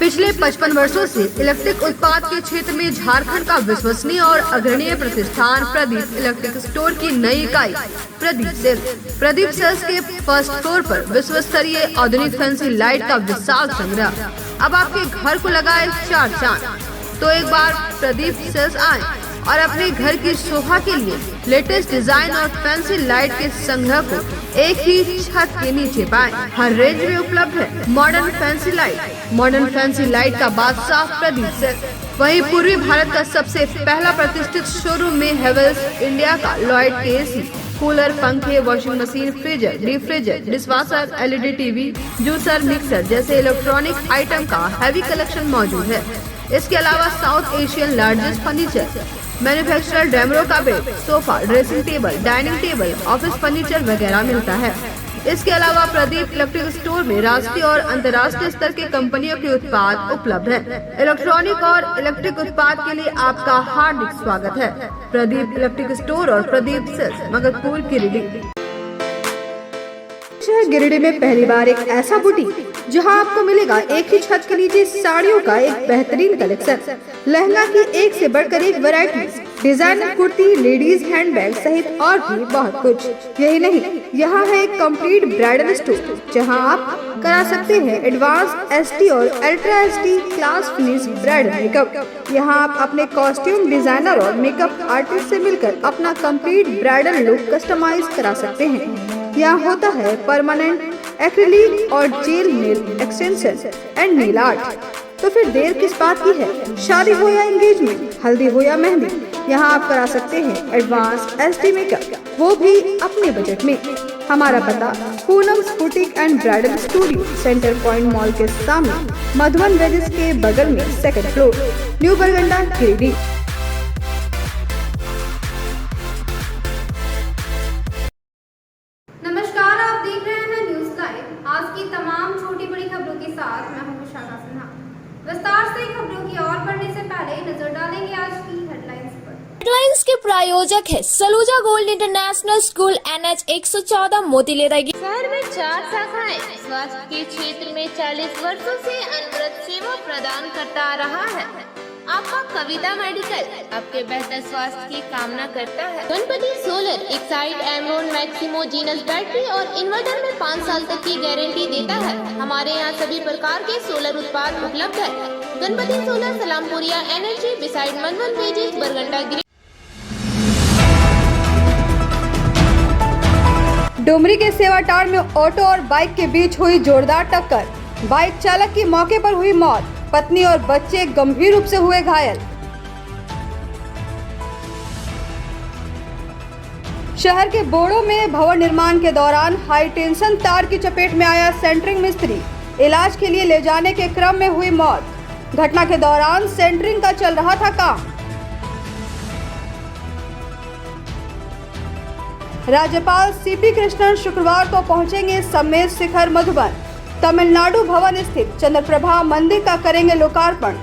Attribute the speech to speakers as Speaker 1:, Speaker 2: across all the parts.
Speaker 1: पिछले 55 वर्षों से इलेक्ट्रिक उत्पाद के क्षेत्र में झारखंड का विश्वसनीय और अग्रणीय प्रतिष्ठान प्रदीप इलेक्ट्रिक स्टोर की नई इकाई प्रदीप सेल्स के फर्स्ट फ्लोर पर विश्व स्तरीय आधुनिक फैंसी लाइट का विशाल संग्रह अब आपके घर को लगाए 4 चांद। तो एक बार प्रदीप सेल्स आए और अपने घर की शोभा के लिए लेटेस्ट डिजाइन और फैंसी लाइट के संग्रह को एक ही छत के नीचे पाएं। हर रेंज में उपलब्ध है मॉडर्न फैंसी लाइट का बादशाह प्रदीप सेल्स। वहीं पूर्वी भारत का सबसे पहला प्रतिष्ठित शोरूम में हेवेल्स इंडिया का लॉयड के एसी, कूलर, पंखे, washing machine, freezer, deep freezer, dishwasher, LED TV, juicer, mixer जैसे इलेक्ट्रॉनिक आइटम का हैवी कलेक्शन मौजूद है। इसके अलावा south Asian largest furniture manufacturer Damro का bed, sofa, dressing table, dining table, office furniture वगैरह मिलता है। इसके अलावा प्रदीप इलेक्ट्रिक स्टोर में राष्ट्रीय और अंतर्राष्ट्रीय स्तर के कंपनियों के उत्पाद उपलब्ध हैं। इलेक्ट्रॉनिक और इलेक्ट्रिक उत्पाद के लिए आपका हार्दिक स्वागत है। प्रदीप इलेक्ट्रिक स्टोर और प्रदीप सेल्स, मगरपुर, गिरिडीह। गिरिडीह में पहली बार एक ऐसा बुटीक जहां आपको मिलेगा एक ही छत के नीचे साड़ियों का एक बेहतरीन कलेक्शन, लहंगा की एक से बढ़कर एक variety, designer kurti, ladies handbag सहित और भी बहुत कुछ। यही नहीं, यहाँ है एक कंप्लीट ब्राइडल स्टोर जहां आप करा सकते हैं एडवांस एसटी और ultra ST class finish bridal makeup. यहाँ आप अपने कॉस्ट्यूम डिजाइनर और मेकअप आर्टिस्ट से मिलकर अपना कंप्लीट ब्राइडल लुक कस्टमाइज करा सकते हैं। यहाँ होता है परमानेंट एक्रिलिक और jail nail extension and nail art. तो फिर देर किस बात की है? शादी हो या एंगेजमेंट, हल्दी हो या मेहंदी, यहाँ आप करा सकते हैं एडवांस एसटी मेकअप, वो भी अपने बजट में। हमारा पता Poonam's boutique and bridal studio, centre point mall के सामने, मधुबन वेजेस के बगल में, 2nd फ्लोर, न्यू बरगंडा, गिरिडीह।
Speaker 2: नमस्कार, आप देख रहे हैं न्यूज़ लाइव। आज की तमाम छोटी बड़ी खबरों के साथ मैं हूं विशाखा सिन्हा। विस्तार से खबरों की ओर बढ़ने से पहले नजर डालेंगे आज की हेडलाइंस पर।
Speaker 3: हेडलाइंस के प्रायोजक है Saluja gold international school, NH 114, मोतीलेरा।
Speaker 4: शहर में 4 शाखाएं स्वास्थ्य के क्षेत्र में 40 वर्षों से अनवरत सेवा प्रदान करता आ रहा है। आपका कविता मेडिकल आपके बेहतर स्वास्थ्य की कामना करता है। Ganpati solar Exide Amaron Maximo genus battery और इन्वर्टर में 5 साल तक की गारंटी देता है। हमारे यहाँ सभी प्रकार के सोलर उत्पाद उपलब्ध है। Ganpati solar, Salampuria energy, beside Madhuban वेजेस, बरगंडा, गिरिडीह।
Speaker 1: डुमरी के सेवाटाड़ में ऑटो और बाइक के बीच हुई जोरदार टक्कर। बाइक चालक की मौके पर हुई मौत, पत्नी और बच्चे गंभीर रूप से हुए घायल। शहर के बोड़ो में भवन निर्माण के दौरान हाई टेंशन तार की चपेट में आया सेंटरिंग मिस्त्री, इलाज के लिए ले जाने के क्रम में हुई मौत। घटना के दौरान सेंटरिंग का चल रहा था काम। राज्यपाल CP कृष्णन शुक्रवार को पहुंचेंगे समेत शिखर मधुबन। तमिलनाडु भवन स्थित चंद्रप्रभा मंदिर का करेंगे लोकार्पण।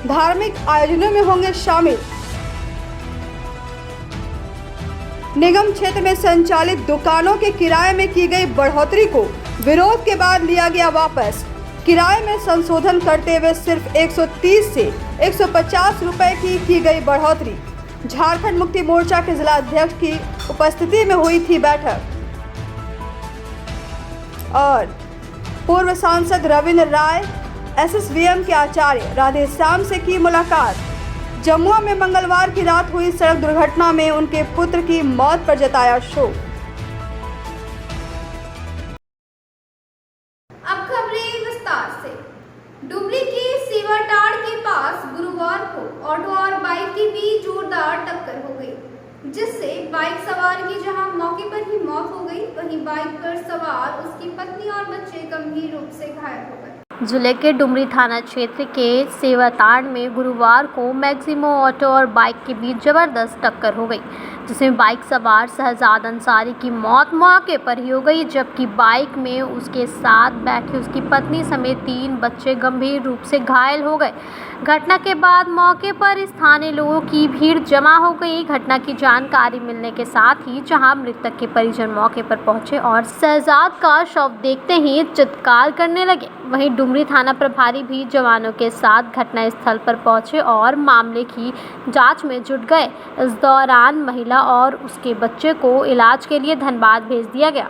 Speaker 1: धार्मिक आयोजनों में होंगे शामिल। निगम क्षेत्र में संचालित दुकानों के किराए में की गई बढ़ोतरी को विरोध के बाद लिया गया वापस। किराए में संशोधन करते हुए सिर्फ 130 से 150 रुपए की गई बढ़ोतरी। झारखंड मुक्ति मोर्चा के जिला अध्यक्ष की उपस्थिति में हुई थी बैठक। और पूर्व सांसद रविंद्र राय SSVM के आचार्य राधेश्याम से की मुलाकात। जमुआ में मंगलवार की रात हुई सड़क दुर्घटना में उनके पुत्र की मौत पर जताया शोक।
Speaker 2: अब खबरें विस्तार से। डुमरी के सेवाटाड़ के पास गुरुवार को ऑटो और बाइक के बीच जोरदार टक्कर हो गई, जिससे बाइक सवार की जहां मौके पर ही मौत हो गई, वहीं बाइक पर सवार उसकी पत्नी और बच्चे गंभीर रूप से घायल हो गए।
Speaker 3: जिले के डुमरी थाना क्षेत्र के सेवाताड़ में गुरुवार को मैक्सिमो ऑटो और बाइक के बीच जबरदस्त टक्कर हो गई, जिसमें बाइक सवार शहजाद अंसारी की मौत मौके पर ही हो गई, जबकि बाइक में उसके साथ बैठे उसकी पत्नी समेत 3 बच्चे गंभीर रूप से घायल हो गए। घटना के बाद मौके पर स्थानीय लोगों की भीड़ जमा हो गई। घटना की जानकारी मिलने के साथ ही जहां मृतक के परिजन मौके पर पहुंचे और शहजाद का शव देखते ही चित्कार करने लगे, वहीं डुमरी थाना प्रभारी भी जवानों के साथ घटनास्थल पर पहुंचे और मामले की जांच में जुट गए। इस दौरान महिला और उसके बच्चे को इलाज के लिए धनबाद भेज दिया गया।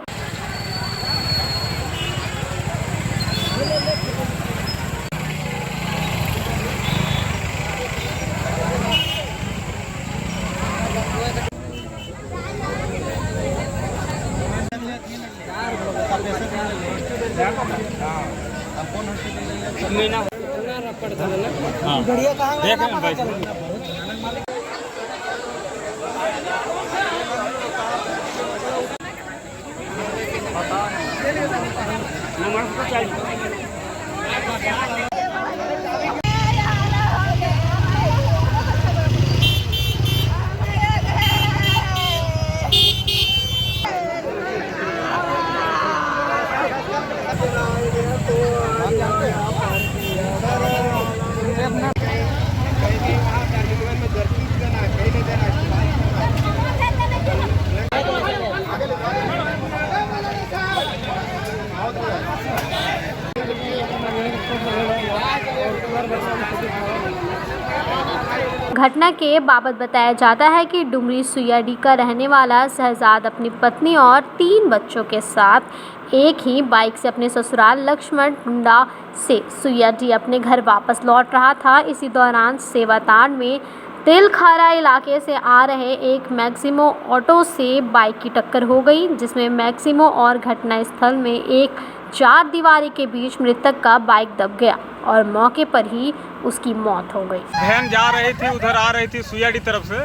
Speaker 3: घटना के बाबत बताया जाता है कि डुमरी सुइयाडी का रहने वाला शहजाद अपनी पत्नी और 3 बच्चों के साथ एक ही बाइक से अपने ससुराल लक्ष्मण टुंडा से सुइयाडी अपने घर वापस लौट रहा था। इसी दौरान सेवातांड में तेलखारा इलाके से आ रहे एक मैक्सिमो ऑटो से बाइक की टक्कर हो गई, जिसमें मैक्सिमो और घटनास्थल में एक 4 दीवारी के बीच मृतक का बाइक दब गया और मौके पर ही उसकी मौत हो गई।
Speaker 5: वैन जा रही थी, उधर आ रही थी सुइयाडी तरफ से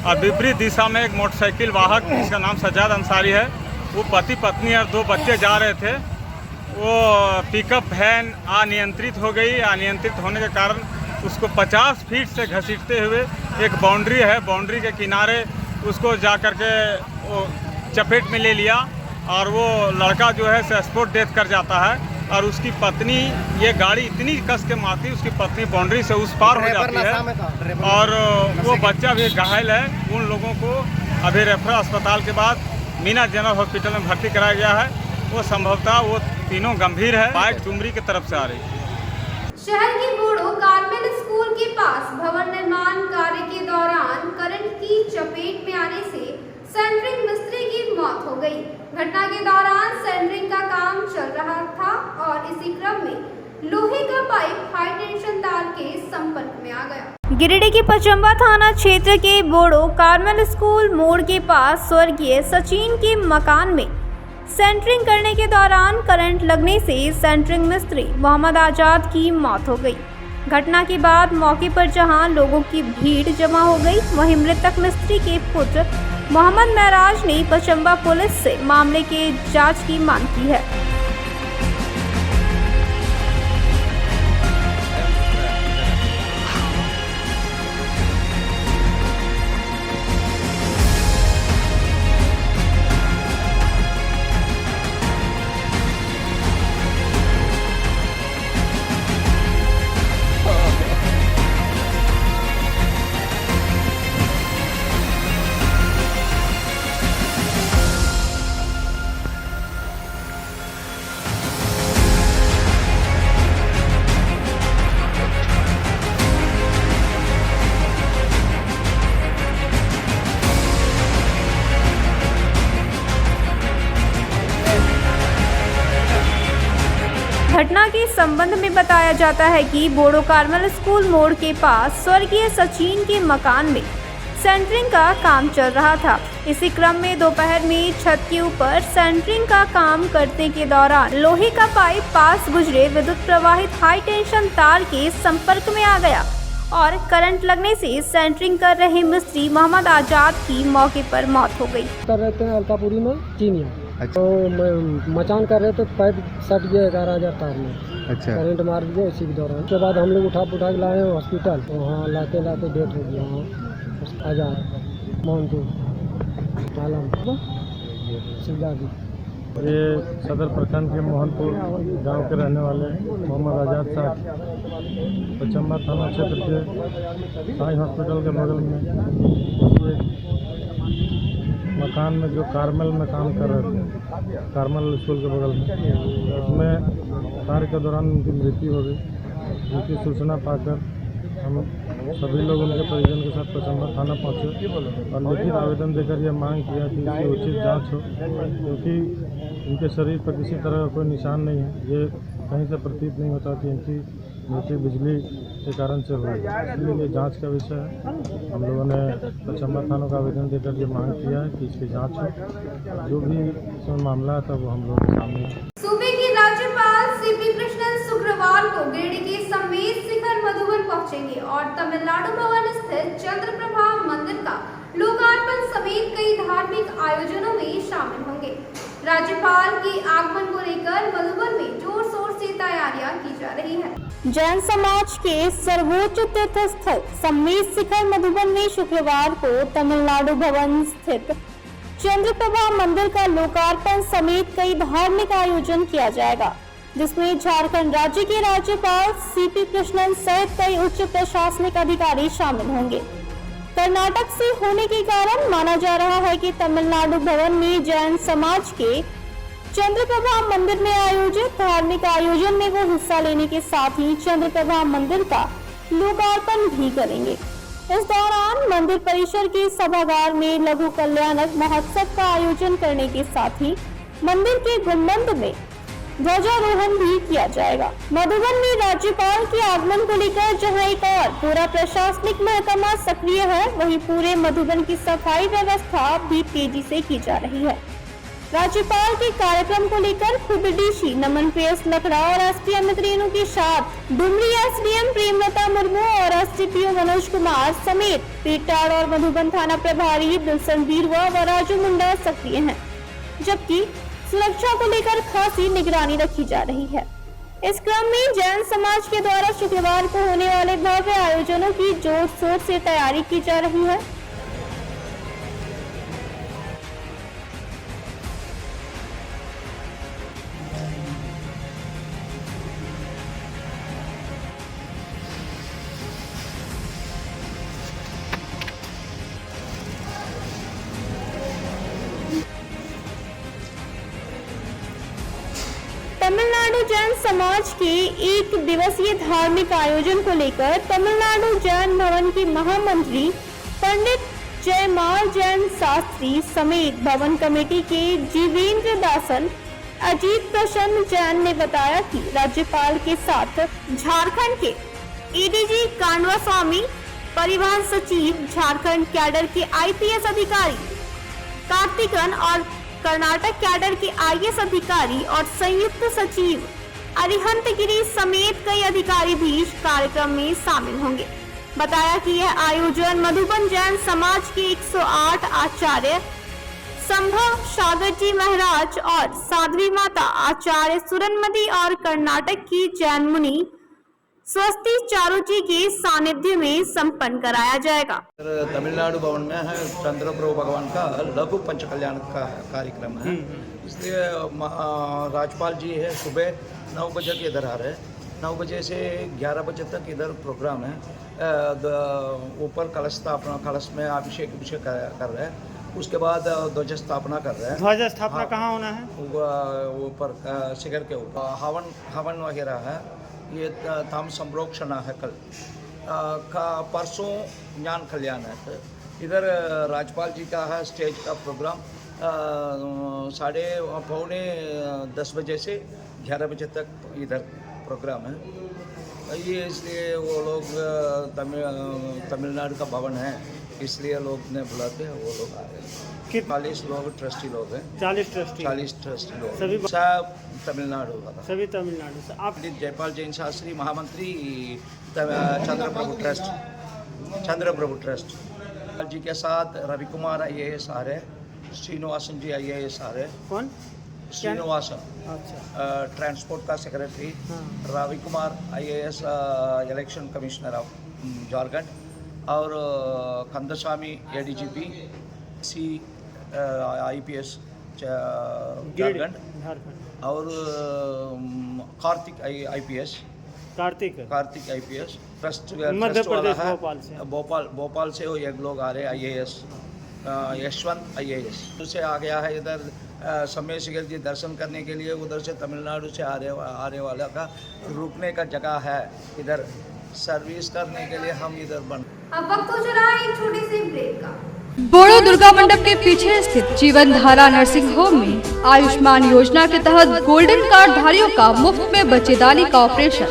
Speaker 5: और विपरीत दिशा में एक मोटरसाइकिल वाहक जिसका नाम सज्जाद अंसारी है, वो पति पत्नी और 2 बच्चे जा रहे थे। वो पिकअप वैन अनियंत्रित हो गई। अनियंत्रित होने के कारण उसको 50 फीट से घसीटते हुए एक बाउंड्री है, बाउंड्री के किनारे उसको जा कर के वो चपेट में ले लिया और वो लड़का जो है स्पॉट डेथ कर जाता है। और उसकी पत्नी, ये गाड़ी इतनी कस के मारती, उसकी पत्नी बाउंड्री से उस पार हो जाती है और वो बच्चा भी घायल है। उन लोगों को अभी रेफरल अस्पताल के बाद मीना जनरल हॉस्पिटल में भर्ती कराया गया है। वो संभवतः वो तीनों गंभीर है। बाइक डुमरी की तरफ से आ रही है।
Speaker 2: शहर के बोड़ो कार्मेल स्कूल के पास भवन निर्माण कार्य के दौरान करंट की चपेट में आने से सेंटरिंग मिस्त्री की मौत हो गई। घटना के दौरान सेंटरिंग का काम चल रहा था और इसी क्रम में लोहे का पाइप हाई टेंशन तार के संपर्क में आ गया। गिरिडीह के पचम्बा थाना क्षेत्र के बोड़ो कार्मेल स्कूल मोड़ के पास स्वर्गीय सचिन के मकान में सेंटरिंग करने के दौरान करंट लगने से सेंटरिंग मिस्त्री मोहम्मद आजाद की मौत हो गई। घटना के बाद मौके पर जहां लोगों की भीड़ जमा हो गई, वहीं मृतक मिस्त्री के पुत्र मोहम्मद महराज ने पचम्बा पुलिस से मामले के जांच की मांग की है। घटना के संबंध में बताया जाता है कि बोड़ो कार्मेल स्कूल मोड़ के पास स्वर्गीय सचिन के मकान में सेंटरिंग का काम चल रहा था। इसी क्रम में दोपहर में छत के ऊपर सेंटरिंग का काम करने के दौरान लोहे का पाइप पास गुजरे विद्युत प्रवाहित हाई टेंशन तार के संपर्क में आ गया और करंट लगने से सेंटरिंग कर रहे मिस्त्री मोहम्मद आजाद की मौके पर मौत हो गई।
Speaker 6: रहते हैं अलकापुरी में चीनिया। अच्छा। तो मचान कर रहे थे, पाइप सट गया 11,000 तार में। अच्छा। करंट मार दिया इसी के दौरान। उसके बाद हम लोग उठा के लाए हॉस्पिटल, वहाँ लाते डेथ हो गया। वहाँ आजाद मोहनपुर
Speaker 7: ये सदर प्रखंड के मोहनपुर गांव के रहने वाले मोहम्मद आजाद साहब पचम्बा थाना क्षेत्र के साई हॉस्पिटल के बगल में एक मकान में जो कार्मेल में काम कर रहे थे, कार्मेल स्कूल के बगल में, उसमें कार्य के दौरान उनकी मृत्यु हो गई, जिसकी सूचना पाकर हम सभी लोग उनके परिजन के साथ पचम्बर थाना पहुँचे और लिखित आवेदन देकर यह मांग किया कि इसकी उचित जांच हो, क्योंकि इनके शरीर पर किसी तरह का कोई निशान नहीं है। ये कहीं से प्रतीत नहीं होता कि इनकी मृत्यु बिजली के कारण से हुई, इसलिए ये जांच का विषय है। हम लोगों ने पचम्बर थाना का आवेदन देकर ये मांग किया है कि इसकी जांच हो। जो भी इसमें मामला था वो हम लोगों के सामने है।
Speaker 2: सूबे के राज्यपाल सीपी कृष्णन शुक्रवार को गिरिडीह के समेत शिखर मधुबन पहुंचेंगे और तमिलनाडु भवन स्थित चंद्रप्रभा मंदिर का लोकार्पण समेत कई धार्मिक आयोजनों में शामिल होंगे। राज्यपाल के आगमन को लेकर मधुबन में जोर शोर से तैयारियां की जा रही है।
Speaker 3: जैन समाज के सर्वोच्च तीर्थ स्थल समेत शिखर मधुबन में शुक्रवार को तमिलनाडु भवन स्थित चंद्रप्रभा मंदिर का लोकार्पण समेत कई धार्मिक आयोजन किया जाएगा, जिसमें झारखंड राज्य के राज्यपाल सीपी कृष्णन सहित कई उच्च प्रशासनिक अधिकारी शामिल होंगे। कर्नाटक से होने के कारण माना जा रहा है कि तमिलनाडु भवन में जैन समाज के चंद्रप्रभा मंदिर में आयोजित धार्मिक आयोजन में वो हिस्सा लेने के साथ ही चंद्रप्रभा मंदिर का लोकार्पण भी करेंगे। इस दौरान मंदिर परिसर के सभागार में लघु कल्याणक महोत्सव का आयोजन करने के साथ ही मंदिर के गुंबद में ध्वजारोहण भी किया जाएगा। मधुबन में राज्यपाल के आगमन को लेकर जहां एक और पूरा प्रशासनिक महकमा सक्रिय है, वहीं पूरे मधुबन की सफाई व्यवस्था भी तेजी से की जा रही है। राज्यपाल के कार्यक्रम को लेकर खुद डीसी नमन PS लकड़ा और एसपी अमित रेणु के साथ डुमरी SDM प्रेमलता मुर्मू और SDPO मनोज कुमार समेत पेटाड़ और मधुबन थाना प्रभारी दिलसन बीरवा व राजू मुंडा सक्रिय हैं, जबकि सुरक्षा को लेकर खासी निगरानी रखी जा रही है। इस क्रम में जैन समाज के द्वारा शुक्रवार को होने वाले भव्य आयोजनों की जोर शोर से तैयारी की जा रही है। तमिलनाडु जैन समाज के एक दिवसीय धार्मिक आयोजन को लेकर तमिलनाडु जैन भवन के महामंत्री पंडित जयमाल जैन शास्त्री समेत भवन कमेटी के जीवेंद्र दासन अजीत प्रसन्न जैन ने बताया कि राज्यपाल के साथ झारखंड के ADG कांडवा स्वामी, परिवहन सचिव, झारखंड कैडर के IPS अधिकारी कार्तिकन और कर्नाटक कैडर के IAS अधिकारी और संयुक्त सचिव अरिहंत गिरी समेत कई अधिकारी भी कार्यक्रम में शामिल होंगे। बताया कि यह आयोजन मधुबन जैन समाज के 108 आचार्य संभव सागर जी महाराज और साध्वी माता आचार्य सुरनमती और कर्नाटक की जैन मुनि स्वस्ति चारू जी के सानिध्य में संपन्न कराया जाएगा।
Speaker 8: तमिलनाडु भवन में है चंद्रप्रभु भगवान का लघु पंच कल्याण का कार्यक्रम है, इसलिए राज्यपाल जी है सुबह 9 बजे के इधर आ रहे हैं। 9 बजे से 11 बजे तक इधर प्रोग्राम है। ऊपर कलश स्थापना, कलश में अभिषेक कर रहे हैं। उसके बाद ध्वज स्थापना कर रहे हैं। ध्वज स्थापना कहाँ होना है? ऊपर शिखर के ऊपर हवन वगैरह है। ये ताम संप्रोक्षण है कल का, परसों ज्ञान कल्याण है। इधर राज्यपाल जी का है स्टेज का प्रोग्राम 9:45 बजे से 11 बजे तक इधर प्रोग्राम है। ये इसलिए वो लोग तमिलनाडु का भवन है, इसलिए लोग ने बुलाते हैं, वो लोग आ रहे हैं। 40 लोग ट्रस्टी लोग हैं। 40 ट्रस्टी लोग सभी सब तमिलनाडु का, सभी तमिलनाडु से। आप जयपाल जैन शास्त्री महामंत्री चंद्रप्रभु ट्रस्ट जी के साथ रवि कुमार IAS आ रहे, श्रीनिवासन जी IAS आ रहे। कौन? श्रीनिवासन। अच्छा। ट्रांसपोर्ट का secretary. Ravi Kumar IAS election commissioner of Jharkhand और कंदस्वामी ADGP IPS झारखंड और कार्तिक IPS ट्रस्ट मध्य प्रदेश भोपाल से एक लोग आ रहे IAS यशवंत IAS से आ गया है। इधर समय शिखर जी दर्शन करने के लिए उधर से तमिलनाडु से आने वाला का रुकने का जगह है। इधर सर्विस करने के लिए हम इधर बन।
Speaker 2: अब वक्त हो चला है एक छोटे से ब्रेक का।
Speaker 1: बोड़ो दुर्गा मंडप के पीछे स्थित जीवन धारा नर्सिंग होम में आयुष्मान योजना के तहत गोल्डन कार्ड धारियों का मुफ्त में बच्चेदानी का ऑपरेशन,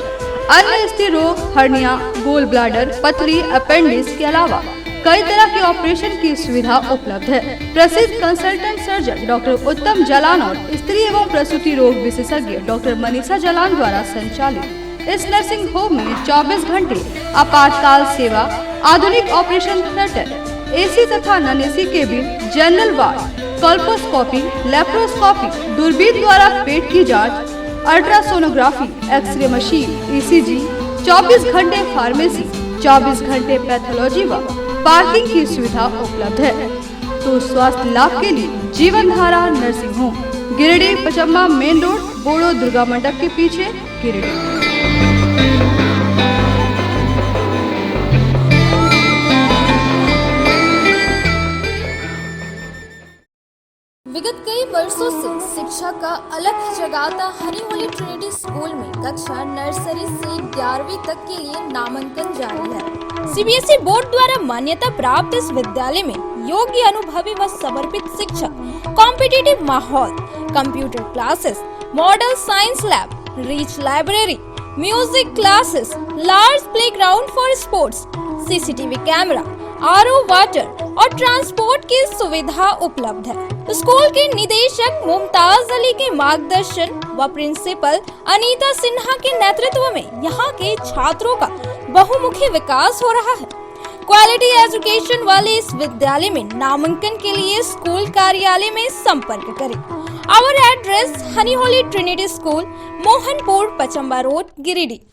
Speaker 1: अन्य स्त्री रोग, हर्निया, गोल ब्लाडर, पथरी, अपेंडिक्स के अलावा कई तरह के ऑपरेशन की सुविधा उपलब्ध है। प्रसिद्ध कंसल्टेंट सर्जन डॉक्टर उत्तम जलान और स्त्री एवं प्रसूति रोग विशेषज्ञ डॉक्टर मनीषा जलान द्वारा संचालित इस नर्सिंग होम में 24 घंटे आपातकाल सेवा, आधुनिक ऑपरेशन थिएटर, एसी तथा non AC cabin, general ward, colposcopy, laparoscopy, दूरबीन द्वारा पेट की जांच, अल्ट्रासोनोग्राफी, एक्सरे मशीन, ईसीजी, 24 घंटे फार्मेसी, 24 घंटे पैथोलॉजी व पार्किंग की सुविधा उपलब्ध है। तो स्वास्थ्य लाभ के लिए Jeevan Dhara nursing home, Giridih Pachamba main road, बोड़ो दुर्गा मंडप के पीछे, गिरिडीह।
Speaker 9: विगत कई वर्षों से शिक्षा का अलग ही जगाता हनी होली ट्रिनिटी स्कूल में कक्षा नर्सरी से 11वीं तक के लिए नामांकन जारी है। सीबीएसई बोर्ड द्वारा मान्यता प्राप्त इस विद्यालय में योग्य, अनुभवी व समर्पित शिक्षक, कॉम्पिटिटिव माहौल, computer classes, model science lab, rich library, music classes, large playground for sports, CCTV camera, RO water और ट्रांसपोर्ट की सुविधा उपलब्ध है। स्कूल के निदेशक मुमताज अली के मार्गदर्शन व प्रिंसिपल अनीता सिन्हा के नेतृत्व में यहाँ के छात्रों का बहुमुखी विकास हो रहा है। क्वालिटी एजुकेशन वाले इस विद्यालय में नामांकन के लिए स्कूल कार्यालय में संपर्क करें। आवर एड्रेस हनी holy Trinity school, Mohanpur, Pachamba road, Giridih.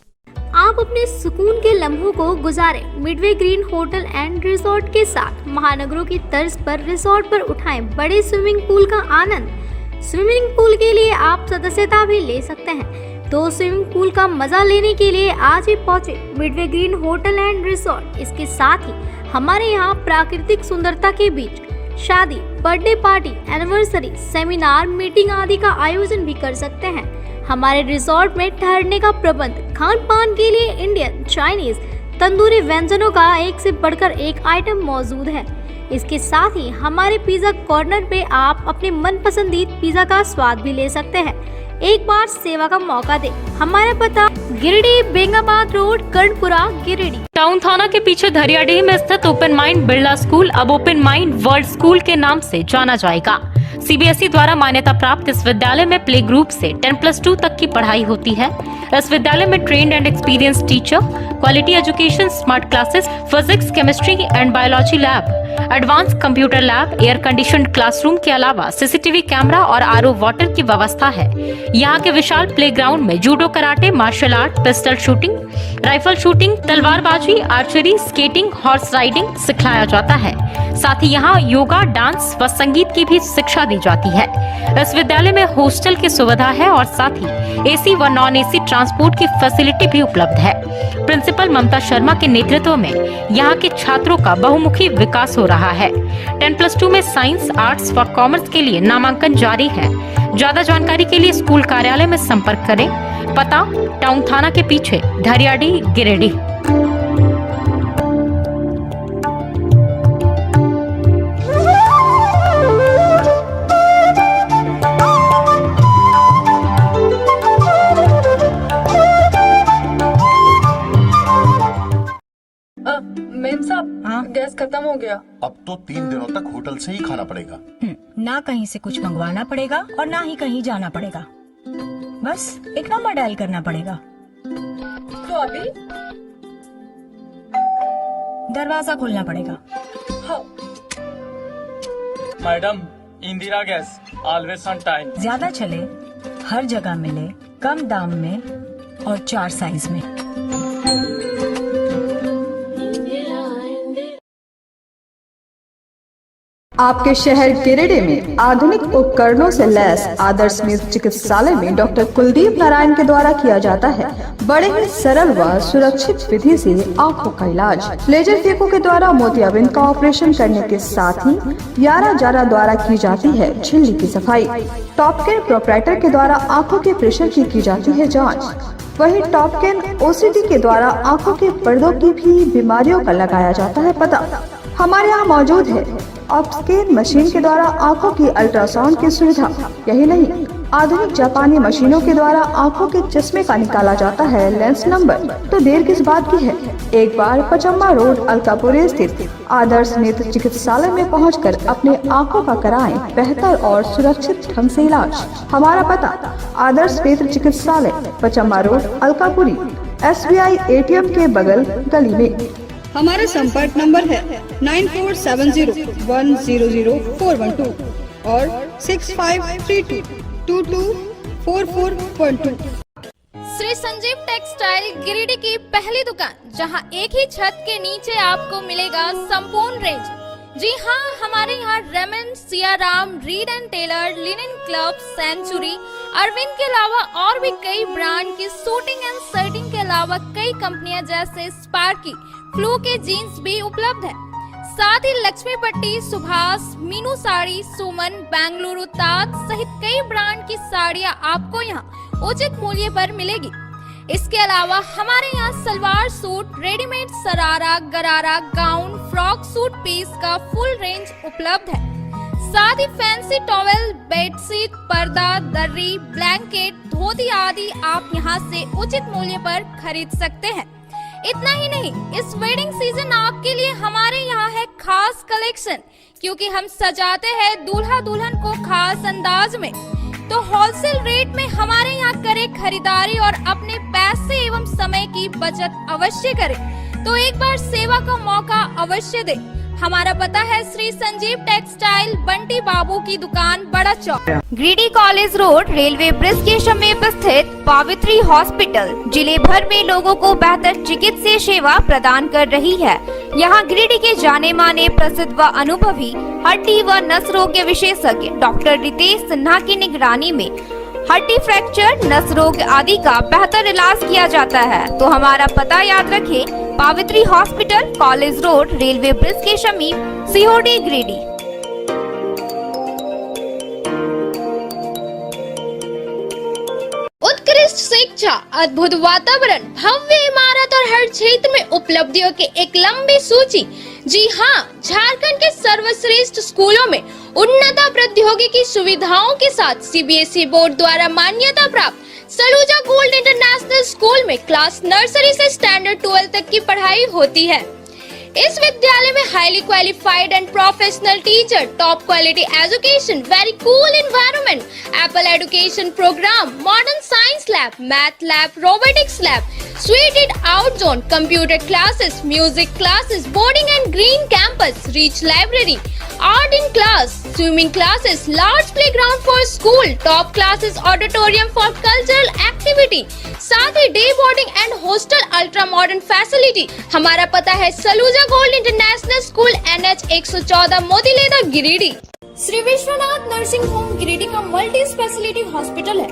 Speaker 3: आप अपने सुकून के लम्हों को गुजारें midway green hotel and resort के साथ। महानगरों की तर्ज पर रिसोर्ट पर उठाएं बड़े स्विमिंग पूल का आनंद। स्विमिंग पूल के लिए आप सदस्यता भी ले सकते हैं, तो स्विमिंग पूल का मजा लेने के लिए आज ही पहुंचे Midway green hotel and resort. इसके साथ ही हमारे यहाँ प्राकृतिक सुंदरता के बीच शादी, birthday party, anniversary, seminar, meeting आदि का आयोजन भी कर सकते हैं। हमारे रिसोर्ट में ठहरने का प्रबंध, खान पान के लिए इंडियन, चाइनीज, तंदूरी व्यंजनों का एक से बढ़कर एक आइटम मौजूद है। इसके साथ ही हमारे पिज्जा कॉर्नर पे आप अपने मनपसंदीदा पिज्जा का स्वाद भी ले सकते हैं। एक बार सेवा का मौका दें। हमारा पता गिरिडीह बेंगाबाद रोड, कर्णपुरा, गिरिडीह।
Speaker 10: टाउन थाना के पीछे धरियाडीह में स्थित ओपन माइंड बिरला स्कूल अब ओपन माइंड वर्ल्ड स्कूल के नाम से जाना जाएगा। सीबीएसई द्वारा मान्यता प्राप्त इस विद्यालय में प्ले ग्रुप से 10+2 तक की पढ़ाई होती है। इस विद्यालय में trained and experience teacher, quality education, smart classes, physics, chemistry and biology lab, advance computer lab, air conditioned classroom के अलावा सीसीटीवी कैमरा और आरओ वाटर की व्यवस्था है। यहाँ के विशाल प्लेग्राउंड में judo, karate, martial art, pistol shooting, rifle shooting, तलवारबाजी, आर्चरी, स्केटिंग, हॉर्स राइडिंग सिखाया जाता है। साथ ही यहाँ योगा, डांस व संगीत की भी शिक्षा दी जाती है। इस विद्यालय में हॉस्टल की सुविधा है और साथ ही एसी व नॉन एसी ट्रांसपोर्ट की फैसिलिटी भी उपलब्ध है। प्रिंसिपल ममता शर्मा के नेतृत्व में यहाँ के छात्रों का बहुमुखी विकास हो रहा है। 10+2 में साइंस, आर्ट्स व कॉमर्स के लिए नामांकन जारी है। ज्यादा जानकारी के लिए स्कूल कार्यालय में संपर्क करें। पता टाउन थाना के पीछे, धरियाडीह, गिरिडीह।
Speaker 11: मेम साहब, हाँ? गैस खत्म हो गया।
Speaker 12: अब तो 3 दिनों तक होटल से ही खाना पड़ेगा।
Speaker 13: ना कहीं से कुछ मंगवाना पड़ेगा और ना ही कहीं जाना पड़ेगा। बस एक नंबर डायल करना पड़ेगा।
Speaker 11: तो अभी
Speaker 13: दरवाजा खोलना पड़ेगा।
Speaker 11: हाँ।
Speaker 14: Madam, Indira gas, always on time.
Speaker 13: ज्यादा चले, हर जगह मिले, कम दाम में और 4 साइज में।
Speaker 15: आपके शहर गिरिडीह में आधुनिक उपकरणों से लैस आदर्श नेत्र चिकित्सालय में डॉक्टर कुलदीप नारायण के द्वारा किया जाता है बड़े ही सरल व सुरक्षित विधि से आँखों का इलाज। लेजर फेको के द्वारा मोतियाबिंद का ऑपरेशन करने के साथ ही यारा जारा द्वारा की जाती है झिल्ली की सफाई। टॉप केयर प्रोपराइटर के द्वारा आँखों के प्रेशर की जाती है जाँच। वही टॉप केयर OCD के द्वारा आँखों के पर्दों की भी बीमारियों का लगाया जाता है पता। हमारे यहाँ मौजूद है ऑप्टिकल मशीन के द्वारा आंखों की अल्ट्रासाउंड की सुविधा। यही नहीं, आधुनिक जापानी मशीनों के द्वारा आंखों के चश्मे का निकाला जाता है लेंस नंबर। तो देर किस बात की है, एक बार पचम्मा रोड अलकापुरी स्थित आदर्श नेत्र चिकित्सालय में पहुंचकर अपने आंखों का कराएं बेहतर और सुरक्षित ढंग से इलाज। हमारा पता आदर्श नेत्र चिकित्सालय Pachamba road Alkapuri SBI ATM के बगल गली में।
Speaker 1: हमारा संपर्क नंबर है 9470100412 और 6532224412।
Speaker 9: श्री संजीव टेक्सटाइल गिरिडीह की पहली दुकान, जहां एक ही छत के नीचे आपको मिलेगा संपूर्ण रेंज। जी हाँ, हमारे यहाँ Raymond, Siyaram, Reid and Taylor, Linen Club, Century, Arvind के अलावा और भी कई ब्रांड की सूटिंग एंड शर्टिंग के अलावा कई कंपनियां जैसे स्पार्की, फ्लू के जीन्स भी उपलब्ध है। साथ ही लक्ष्मी पट्टी, सुभाष, मीनू साड़ी, सुमन, बेंगलुरु ताज सहित कई ब्रांड की साड़ियां आपको यहाँ उचित मूल्य पर मिलेगी। इसके अलावा हमारे यहाँ सलवार सूट, रेडीमेड सरारा, गरारा, गाउन, फ्रॉक सूट पीस का फुल रेंज उपलब्ध है। साथ ही फैंसी टॉवेल, बेडशीट, पर्दा, दर्री, ब्लैंकेट, धोती आदि आप यहाँ से उचित मूल्य पर खरीद सकते हैं। इतना ही नहीं, इस वेडिंग सीजन आपके लिए हमारे यहाँ है खास कलेक्शन, क्योंकि हम सजाते हैं दूल्हा दुल्हन को खास अंदाज में। तो होलसेल रेट में हमारे यहाँ करें खरीदारी और अपने पैसे एवं समय की बचत अवश्य करें। तो एक बार सेवा का मौका अवश्य दें। हमारा पता है श्री संजीव टेक्सटाइल, बंटी बाबू की दुकान, Bada Chowk, Giridih college road, railway bridge के समीप स्थित पावित्री हॉस्पिटल जिले भर में लोगों को बेहतर चिकित्सीय सेवा प्रदान कर रही है। यहाँ गिरिडीह के जाने माने, प्रसिद्ध व अनुभवी हड्डी व नस रोग विशेषज्ञ डॉक्टर रितेश सिन्हा की निगरानी में हड्डी फ्रैक्चर, नस रोग आदि का बेहतर इलाज किया जाता है। तो हमारा पता याद रखें, Pavitri hospital, college road, railway bridge के समीप, सीओडी, गिरिडीह। उत्कृष्ट शिक्षा, अद्भुत वातावरण, भव्य इमारत और हर क्षेत्र में उपलब्धियों की एक लंबी सूची। जी हाँ, झारखंड के सर्वश्रेष्ठ स्कूलों में उन्नत प्रौद्योगिकी सुविधाओं के साथ CBSE बोर्ड द्वारा मान्यता प्राप्त सलूजा गोल्ड इंटरनेशनल स्कूल में क्लास नर्सरी से स्टैंडर्ड 12 तक की पढ़ाई होती है। इस विद्यालय में highly qualified and professional teacher, top quality education, very cool environment, Apple education program, modern science lab, math lab, robotics lab, suited out zone, computer classes, music classes, boarding and green campus, rich library, art in class, swimming classes, large playground for school, top classes, auditorium for cultural activity, साथ ही day boarding and hostel, ultra modern facility. हमारा पता है Saluja gold international school, NH 114, Motileda, Giridih. Shri Vishwanath nursing home Giridih का multi speciality hospital है।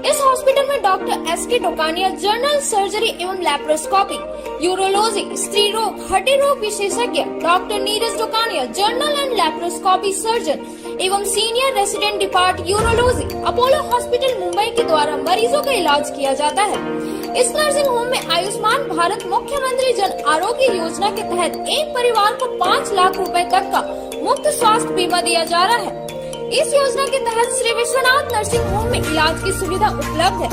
Speaker 9: इस hospital में doctor SK Tokania general surgery एवं लैप्रोस्कोपी, यूरोलॉजी, स्त्री रोग, हड्डी रोग विशेषज्ञ, doctor Neeraj Tokania general and laparoscopy surgeon एवं senior resident depart urology, Apollo hospital Mumbai के द्वारा मरीजों का इलाज किया जाता है। इस नर्सिंग होम में आयुष्मान भारत मुख्यमंत्री जन आरोग्य योजना के तहत एक परिवार को 5 लाख रुपए तक का मुफ्त स्वास्थ्य बीमा दिया जा रहा है। इस योजना के तहत श्री विश्वनाथ नर्सिंग होम में इलाज की सुविधा उपलब्ध है।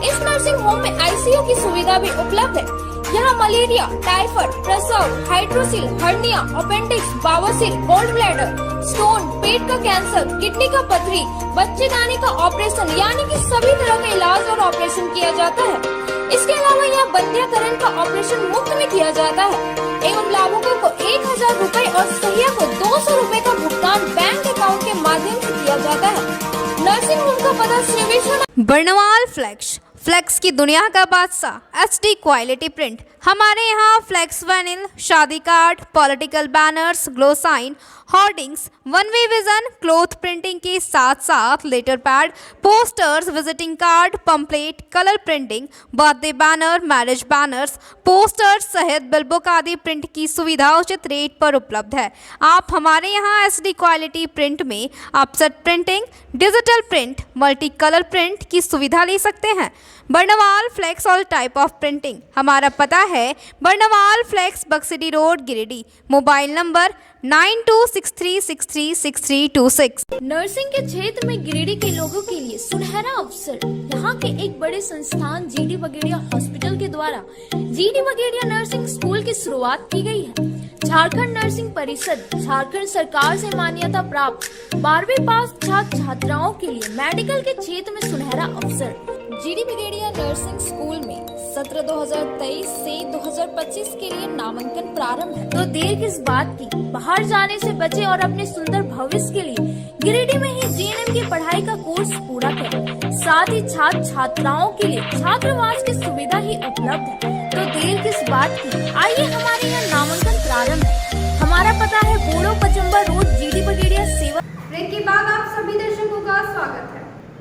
Speaker 9: इस नर्सिंग होम में ICU की सुविधा भी उपलब्ध है। यहाँ मलेरिया, टाइफाइड, प्रसव, हाइड्रोसिल, हर्निया, अपेंडिक्स, बावसील, गोल्ड ब्लैडर, स्टोन, पेट का कैंसर, किडनी का पथरी, बच्चेदानी का ऑपरेशन यानी कि सभी तरह का इलाज और ऑपरेशन किया जाता है। इसके अलावा यहाँ बंध्याकरण का ऑपरेशन मुफ्त में किया जाता है एवं लाभुकों को 1000 रुपए और सहिया को 200 रुपए का भुगतान बैंक अकाउंट के माध्यम से किया जाता है। नर्सिंग होम का पता श्री विश्वनाथ, बर्नवाल फ्लेक्स, फ्लेक्स की दुनिया का बादशाह, HD क्वालिटी प्रिंट,
Speaker 2: हमारे यहाँ फ्लेक्स वाइनिल, शादी card, political banners, glow sign, hoardings, one way vision, cloth printing के साथ साथ letter pad, posters, visiting card, pamphlet, colour printing, birthday banner, marriage banners, posters सहित बिलबुक आदि प्रिंट की सुविधा उचित रेट पर उपलब्ध है। आप हमारे यहाँ SD क्वालिटी प्रिंट में offset printing, digital print, multi colour print की सुविधा ले सकते हैं। Barnwal flex all type of printing. हमारा पता है Barnwal flex, Baksidih road, Giridih. Mobile number 9263636326।
Speaker 9: Nursing के क्षेत्र में गिरिडीह के लोगों के लिए सुनहरा अवसर। यहाँ के एक बड़े संस्थान GD बगेड़िया हॉस्पिटल के द्वारा GD बगेड़िया नर्सिंग स्कूल की शुरुआत की गई है। झारखंड नर्सिंग परिषद झारखंड सरकार से मान्यता प्राप्त 12वीं पास छात्र छात्राओं के लिए मेडिकल के क्षेत्र में सुनहरा अवसर। GD बगेड़िया नर्सिंग स्कूल में सत्र 2023 से 2025 के लिए नामांकन प्रारंभ है। तो देर किस बात की, बाहर जाने से बचे और अपने सुंदर भविष्य के लिए गिरिडीह में ही GNM की पढ़ाई का कोर्स पूरा करें। साथ ही छात्र छात्राओं के लिए छात्रावास की सुविधा ही उपलब्ध है। तो देर किस बात की, आइए हमारे यहाँ नामांकन प्रारंभ है। हमारा पता है बोड़ो पचम्बा रोड, GD बगेड़िया सेवा।
Speaker 2: ब्रेक के बाद आप सभी दर्शकों का स्वागत है।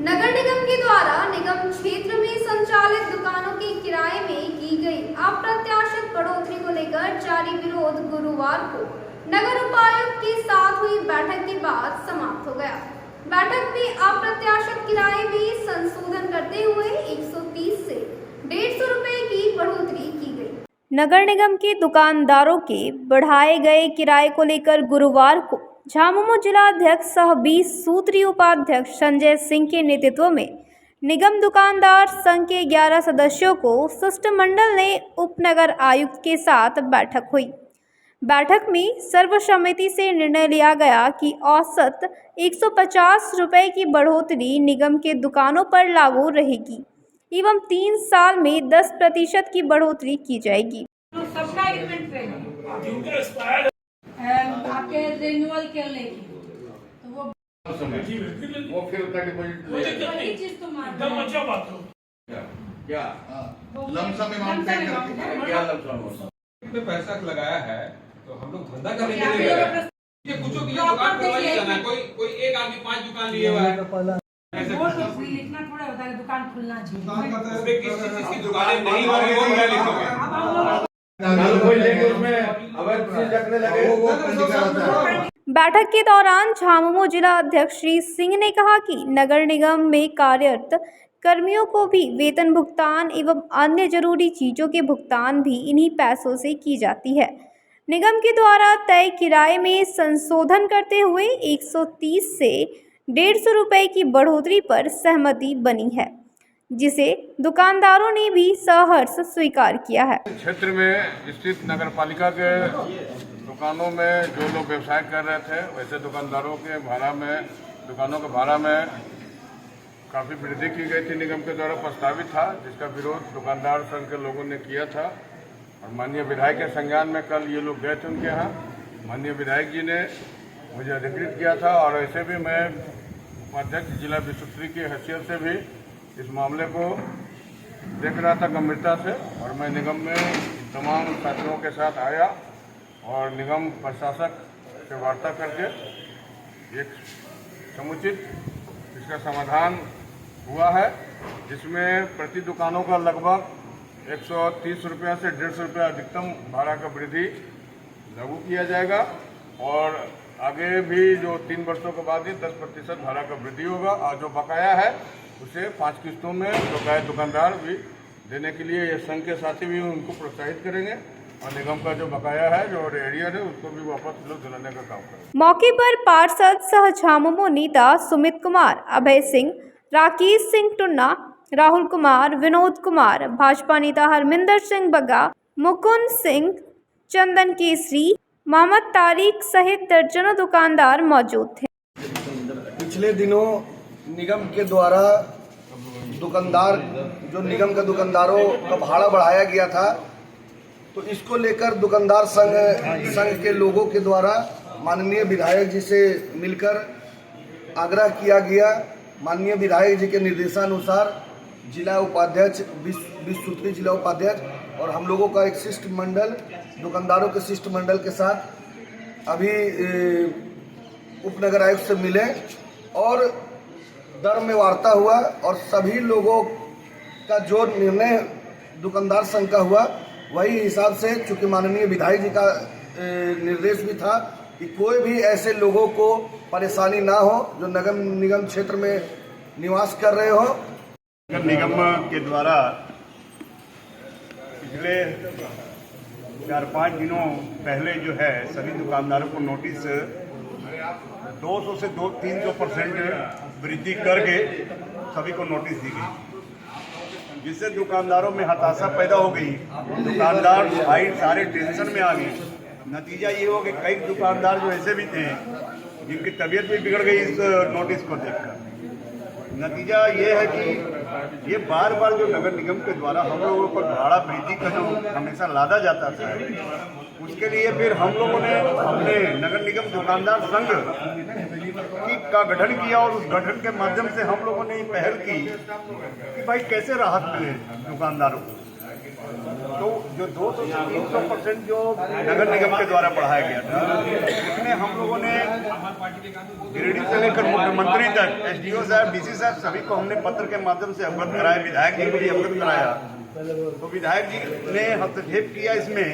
Speaker 2: नगर निगम के द्वारा निगम क्षेत्र में संचालित दुकानों के किराए में की गई अप्रत्याशित बढ़ोतरी को लेकर जारी विरोध गुरुवार को नगर उपायुक्त के साथ हुई बैठक के बाद समाप्त हो गया। बैठक में अप्रत्याशित किराए में संशोधन करते हुए 130 से 150 रुपए की बढ़ोतरी की गई। नगर निगम के दुकानदारों के बढ़ाए गए किराए को लेकर गुरुवार को झामुमो जिला अध्यक्ष सह 20 सूत्री उपाध्यक्ष संजय सिंह के नेतृत्व में निगम दुकानदार संघ के 11 सदस्यों को शिष्टमंडल ने उपनगर आयुक्त के साथ बैठक हुई। बैठक में सर्वसम्मति से निर्णय लिया गया कि औसत 150 रुपए की बढ़ोतरी निगम के दुकानों पर लागू रहेगी एवं 3 साल में 10% की बढ़ोतरी की जाएगी।
Speaker 11: सबका एग्रीमेंट रहेगा आपके रिन्यूअल करने की, तो वो
Speaker 12: फिर उसका डिपॉजिट
Speaker 11: वही चीज तो एकदम अच्छा बात हो
Speaker 12: क्या लमसम अमाउंट पे करती है, क्या लमसम
Speaker 16: पे पैसा लगाया है तो हम लोग धंधा करने के लिए ये कुछ के लिए दुकान खोलना जाना है। कोई एक आदमी 5 दुकान लिए हुआ है, ऐसे
Speaker 11: लिखना थोड़ा होता है दुकान खुलना चाहिए।
Speaker 16: उसमें किस चीज की दुकानें नहीं हो रही वो मैं लिखूंगा।
Speaker 2: बैठक के दौरान झामुमो जिला अध्यक्ष श्री सिंह ने कहा कि नगर निगम में कार्यरत कर्मियों को भी वेतन भुगतान एवं अन्य जरूरी चीज़ों के भुगतान भी इन्हीं पैसों से की जाती है। निगम के द्वारा तय किराए में संशोधन करते हुए 130 से 150 रुपए की बढ़ोतरी पर सहमति बनी है, जिसे दुकानदारों ने भी सहर्ष स्वीकार किया है।
Speaker 7: क्षेत्र में स्थित नगर पालिका के दुकानों में जो लोग व्यवसाय कर रहे थे वैसे दुकानदारों के भाड़ा में, दुकानों के भाड़ा में काफ़ी वृद्धि की गई थी। निगम के द्वारा प्रस्तावित था, जिसका विरोध दुकानदार संघ के लोगों ने किया था और माननीय विधायक के संज्ञान में कल ये लोग गए थे उनके यहाँ। माननीय विधायक जी ने मुझे अधिकृत किया था और ऐसे भी मैं उपाध्यक्ष जिला विसूत्री की हैसियत से भी इस मामले को देख रहा था गंभीरता से और मैं निगम में तमाम साथियों के साथ आया और निगम प्रशासक से वार्ता करके एक समुचित इसका समाधान हुआ है, जिसमें प्रति दुकानों का लगभग 130 रुपया से 150 रुपया अधिकतम भाड़ा का वृद्धि लागू किया जाएगा और आगे भी जो 3 वर्षों के बाद ही 10% भाड़ा का वृद्धि होगा और जो बकाया है उसे 5 किस्तों में बकाया दुकानदार भी देने के लिए ये संघ के साथी भी उनको प्रोत्साहित करेंगे और निगम का जो बकाया है जो एरियर है उसको भी वापस लोग दिलाने का काम करेंगे।
Speaker 2: मौके पर पार्षद सह झामुमो नेता सुमित कुमार, अभय सिंह, राकेश सिंह टुन्ना, राहुल कुमार, विनोद कुमार, भाजपा नेता हरमिंदर सिंह बग्गा, मुकुंद सिंह, चंदन केसरी, मोहम्मद तारिक सहित दर्जनों दुकानदार मौजूद थे।
Speaker 17: पिछले दिनों निगम के द्वारा दुकानदार जो निगम के दुकानदारों का भाड़ा बढ़ाया गया था, तो इसको लेकर दुकानदार संघ के लोगों के द्वारा माननीय विधायक जी से मिलकर आग्रह किया गया। माननीय विधायक जी के निर्देशानुसार जिला उपाध्यक्ष, 20 सूत्री जिला उपाध्यक्ष और हम लोगों का एक शिष्टमंडल, दुकानदारों के शिष्टमंडल के साथ अभी उपनगर आयुक्त से मिले और दर में वार्ता हुआ और सभी लोगों का जो निर्णय दुकानदार संघ का हुआ वही हिसाब से, चूँकि माननीय विधायक जी का निर्देश भी था कि कोई भी ऐसे लोगों को परेशानी ना हो जो नगर निगम क्षेत्र में निवास कर रहे हो।
Speaker 12: नगर निगम के द्वारा पिछले 4-5 दिनों पहले जो है सभी दुकानदारों को नोटिस 200 से 300% वृद्धि करके सभी को नोटिस दी गई, जिससे दुकानदारों में हताशा पैदा हो गई। दुकानदार भाई सारे टेंशन में आ गए। नतीजा ये हो कि कई दुकानदार जो ऐसे भी थे जिनकी तबीयत भी बिगड़ गई इस नोटिस को देखकर। नतीजा ये है कि ये बार बार जो नगर निगम के द्वारा हम लोगों पर भाड़ा वृद्धि का जो हमेशा लादा जाता था, उसके लिए फिर हम लोगों ने अपने नगर निगम दुकानदार संघ का गठन किया और उस गठन के माध्यम से हम लोगों ने पहल की कि भाई कैसे राहत मिले दुकानदारों को। तो जो 200 से 300% जो नगर निगम के द्वारा बढ़ाया गया था, उसमें हम लोगों ने गिरिडीह से लेकर मुख्यमंत्री तक, एसडीओ साहब, डीसी साहब, सभी को हमने पत्र के माध्यम से अवगत कराया। विधायक जी को भी अवगत कराया। तो विधायक जी ने हस्तक्षेप किया इसमें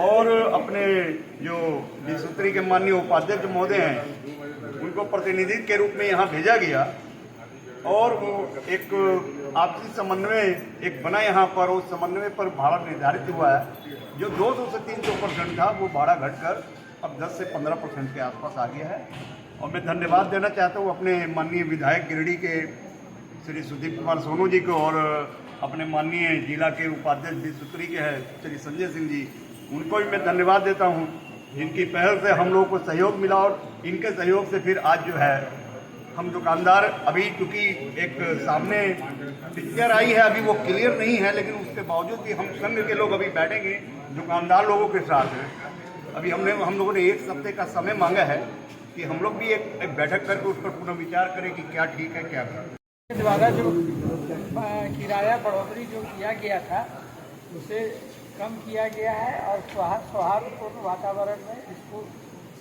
Speaker 12: और अपने जो सूत्री के माननीय उपाध्यक्ष महोदय हैं उनको प्रतिनिधि के रूप में यहाँ भेजा गया और वो एक आपसी समन्वय एक बना यहाँ पर। उस समन्वय पर भाड़ा निर्धारित हुआ है। जो 200 से 300% था वो भाड़ा घटकर अब 10 से 15% के आसपास आ गया है। और मैं धन्यवाद देना चाहता हूँ अपने माननीय विधायक गिरिडीह के श्री सुदीप कुमार सोनू जी को और अपने माननीय जिला के उपाध्यक्ष सूत्री के हैं श्री संजय सिंह जी, उनको भी मैं धन्यवाद देता हूँ। इनकी पहल से हम लोगों को सहयोग मिला और इनके सहयोग से फिर आज जो है हम दुकानदार, अभी क्योंकि एक सामने पिक्चर आई है, अभी वो क्लियर नहीं है, लेकिन उसके बावजूद भी हम संघ के लोग अभी बैठेंगे दुकानदार लोगों के साथ। अभी हम लोगों ने 1 हफ्ते का समय मांगा है कि हम लोग भी एक बैठक करके उस पर पुनः विचार करें कि क्या ठीक है क्या नहीं।
Speaker 6: द्वारा जो किराया बढ़ोतरी जो किया गया था उसे कम किया गया है और सौहार्दपूर्ण वातावरण में इसको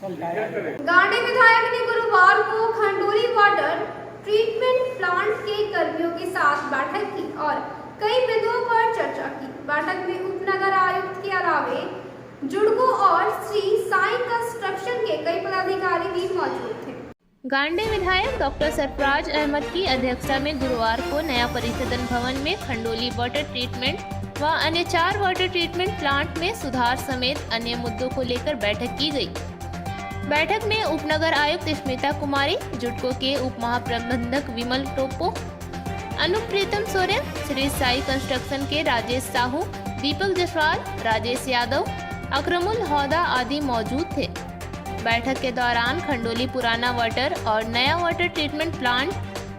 Speaker 6: समझाया गया।
Speaker 2: गांडी विधायक ने गुरुवार को खंडोली वाटर ट्रीटमेंट प्लांट के कर्मियों के साथ बैठक की और कई बिंदुओं पर चर्चा की। बैठक में उपनगर आयुक्त के अलावे जुड़को और श्री साई कंस्ट्रक्शन के कई पदाधिकारी भी मौजूद थे।
Speaker 3: गांडी विधायक डॉक्टर सरफराज अहमद की अध्यक्षता में गुरुवार को नया परिसदन भवन में खंडोली वाटर ट्रीटमेंट व अन्य 4 वाटर ट्रीटमेंट प्लांट में सुधार समेत अन्य मुद्दों को लेकर बैठक की गई। बैठक में उपनगर आयुक्त स्मिता कुमारी, जुड़को के उप महाप्रबंधक विमल टोपो, अनुप्रीतम सोरेन, श्री साई कंस्ट्रक्शन के राजेश साहू, दीपक जसवाल, राजेश यादव, अकरमुल हौदा आदि मौजूद थे। बैठक के दौरान खंडोली पुराना वाटर और नया वाटर ट्रीटमेंट प्लांट,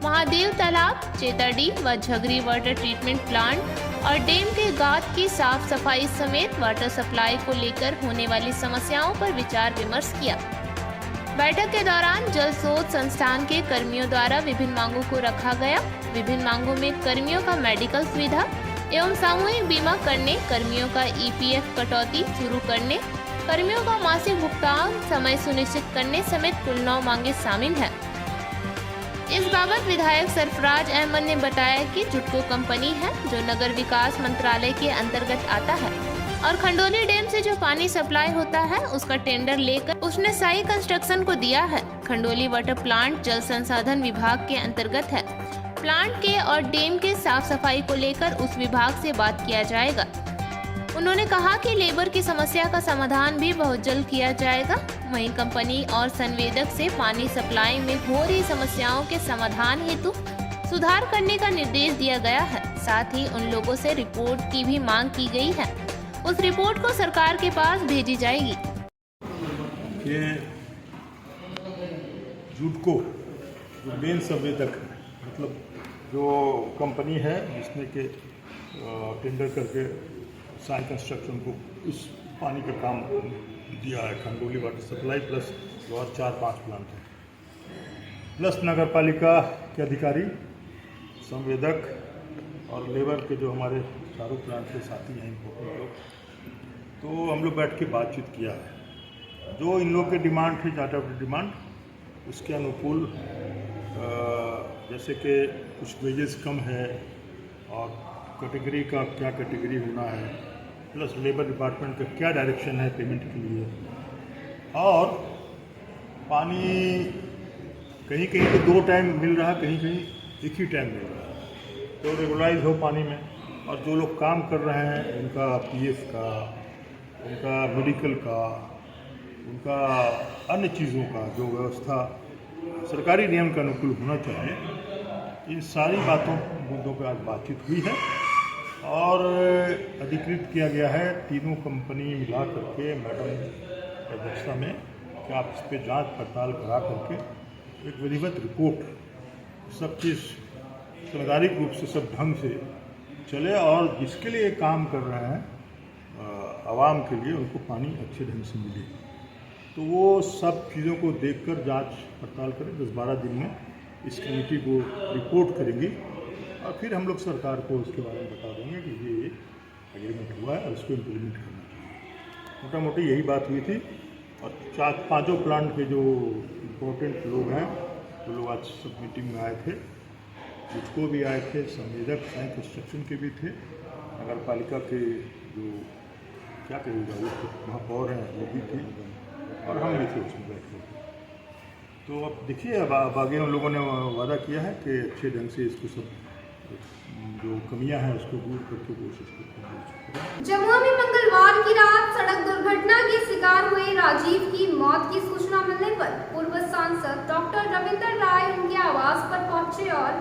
Speaker 3: महादेव तालाब, चेताडी व झगरी वाटर ट्रीटमेंट प्लांट और डैम के गाद की साफ सफाई समेत वाटर सप्लाई को लेकर होने वाली समस्याओं पर विचार विमर्श किया। बैठक के दौरान जल स्रोत संस्थान के कर्मियों द्वारा विभिन्न मांगों को रखा गया। विभिन्न मांगों में कर्मियों का मेडिकल सुविधा एवं सामूहिक बीमा करने, कर्मियों का ईपीएफ कटौती शुरू करने, कर्मियों का मासिक भुगतान समय सुनिश्चित करने समेत कुल 9 मांगे शामिल हैं। इस बाबत विधायक सरफराज अहमद ने बताया कि जुड़को कंपनी है जो नगर विकास मंत्रालय के अंतर्गत आता है और खंडोली डैम से जो पानी सप्लाई होता है उसका टेंडर लेकर उसने साई कंस्ट्रक्शन को दिया है। खंडोली वाटर प्लांट जल संसाधन विभाग के अंतर्गत है। प्लांट के और डैम के साफ सफाई को लेकर उस विभाग से बात किया जाएगा। उन्होंने कहा कि लेबर की समस्या का समाधान भी बहुत जल्द किया जाएगा। वहीं कंपनी और संवेदक से पानी सप्लाई में हो रही समस्याओं के समाधान हेतु सुधार करने का निर्देश दिया गया है। साथ ही उन लोगों से रिपोर्ट की भी मांग की गई है। उस रिपोर्ट को सरकार के पास भेजी जाएगी।
Speaker 7: ये जुड़को जो मेन संवेदक है, मतलब जो कंपनी है जिसने के टेंडर करके साई कंस्ट्रक्शन को इस पानी का काम दिया है, खंडोली वाटर सप्लाई प्लस जो और 4-5 प्लांट है, प्लस नगर पालिका के अधिकारी, संवेदक और लेबर के जो हमारे
Speaker 12: चारों प्लांट के साथी हैं इम्पोर्टेंट लोग, तो हम लोग बैठ के बातचीत किया है। जो इन लोग के डिमांड थे, चार्टर ऑफ डिमांड, उसके अनुकूल जैसे कि कुछ वेजेस कम है और कैटेगरी का क्या कैटेगरी होना है, प्लस लेबर डिपार्टमेंट का क्या डायरेक्शन है पेमेंट के लिए, और पानी कहीं कहीं तो 2 टाइम मिल रहा, कहीं कहीं एक ही टाइम मिल रहा है, तो रेगुलाइज हो पानी में। और जो लोग काम कर रहे हैं उनका पीएफ का, उनका मेडिकल का, उनका अन्य चीज़ों का जो व्यवस्था सरकारी नियम के अनुकूल होना चाहिए, इन सारी बातों मुद्दों पर आज बातचीत हुई है और अधिकृत किया गया है तीनों कंपनी मिला करके मैडम की अध्यक्षता में कि आप इस पर जांच पड़ताल करा करके एक विधिवत रिपोर्ट सब चीज़ संवैधानिक रूप से सब ढंग से चले और जिसके लिए काम कर रहे हैं आवाम के लिए उनको पानी अच्छे ढंग से मिले। तो वो सब चीज़ों को देखकर जांच पड़ताल करें, 10-12 दिन में इस कमेटी को रिपोर्ट करेंगी और फिर हम लोग सरकार को उसके बारे में बता देंगे कि ये एग्रीमेंट हुआ है और इसको इम्प्लीमेंट करना चाहिए। मोटा मोटी यही बात हुई थी। और 4-5 प्लांट के जो इम्पोर्टेंट लोग हैं वो लोग आज सब मीटिंग में आए थे, मुझको भी आए थे, संवेदक हैं कंस्ट्रक्शन के भी थे, नगर पालिका के जो क्या कहेगा वो महापौर हैं वो भी थे और हम भी थे उसमें बैठे थे। तो अब देखिए अब आगे हम लोगों ने वादा किया है कि अच्छे ढंग से इसको सब जो कमियां हैं उसको दूर करके कोशिश करते।
Speaker 2: जमुआ में मंगलवार की रात सड़क दुर्घटना के शिकार हुए राजीव की मौत की सूचना मिलने पर पूर्व सांसद डॉक्टर रविंदर राय उनके आवास पर पहुंचे और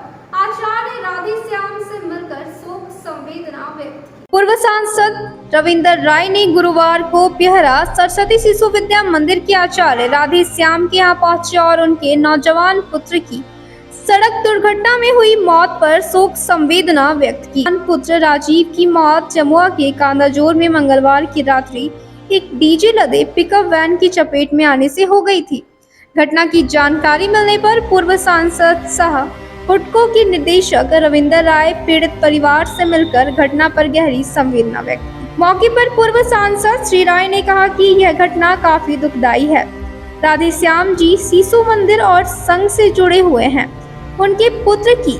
Speaker 2: आचार्य राधेश्याम से मिलकर शोक संवेदना व्यक्त की। पूर्व सांसद रविंदर राय ने गुरुवार को पिहरा सरस्वती शिशु विद्या मंदिर के आचार्य राधेश्याम के यहाँ पहुंचे और उनके नौजवान पुत्र की सड़क दुर्घटना में हुई मौत पर शोक संवेदना व्यक्त की। पुत्र राजीव की मौत जमुआ के कांदाजोर में मंगलवार की रात्रि एक डीजे लदे पिकअप वैन की चपेट में आने से हो गई थी। घटना की जानकारी मिलने पर पूर्व सांसद सह हुडको के निदेशक रविंदर राय पीड़ित परिवार से मिलकर घटना पर गहरी संवेदना व्यक्त की। मौके पर पूर्व सांसद श्री राय ने कहा कि यह घटना काफी दुखदायी है। राधेश्याम जी शिशु मंदिर और संघ से जुड़े हुए हैं। उनके पुत्र की